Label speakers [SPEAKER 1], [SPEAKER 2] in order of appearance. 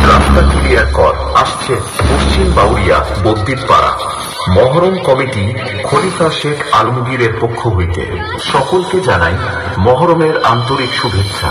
[SPEAKER 1] রাস্তা ক্লিয়ার কর আসছে পশ্চিম বাউরিয়া বদ্দিরপাড়া। মহরম কমিটি খলিফা শেখ আলমগীরের পক্ষ হইতে সকলকে জানাই মহরমের আন্তরিক শুভেচ্ছা।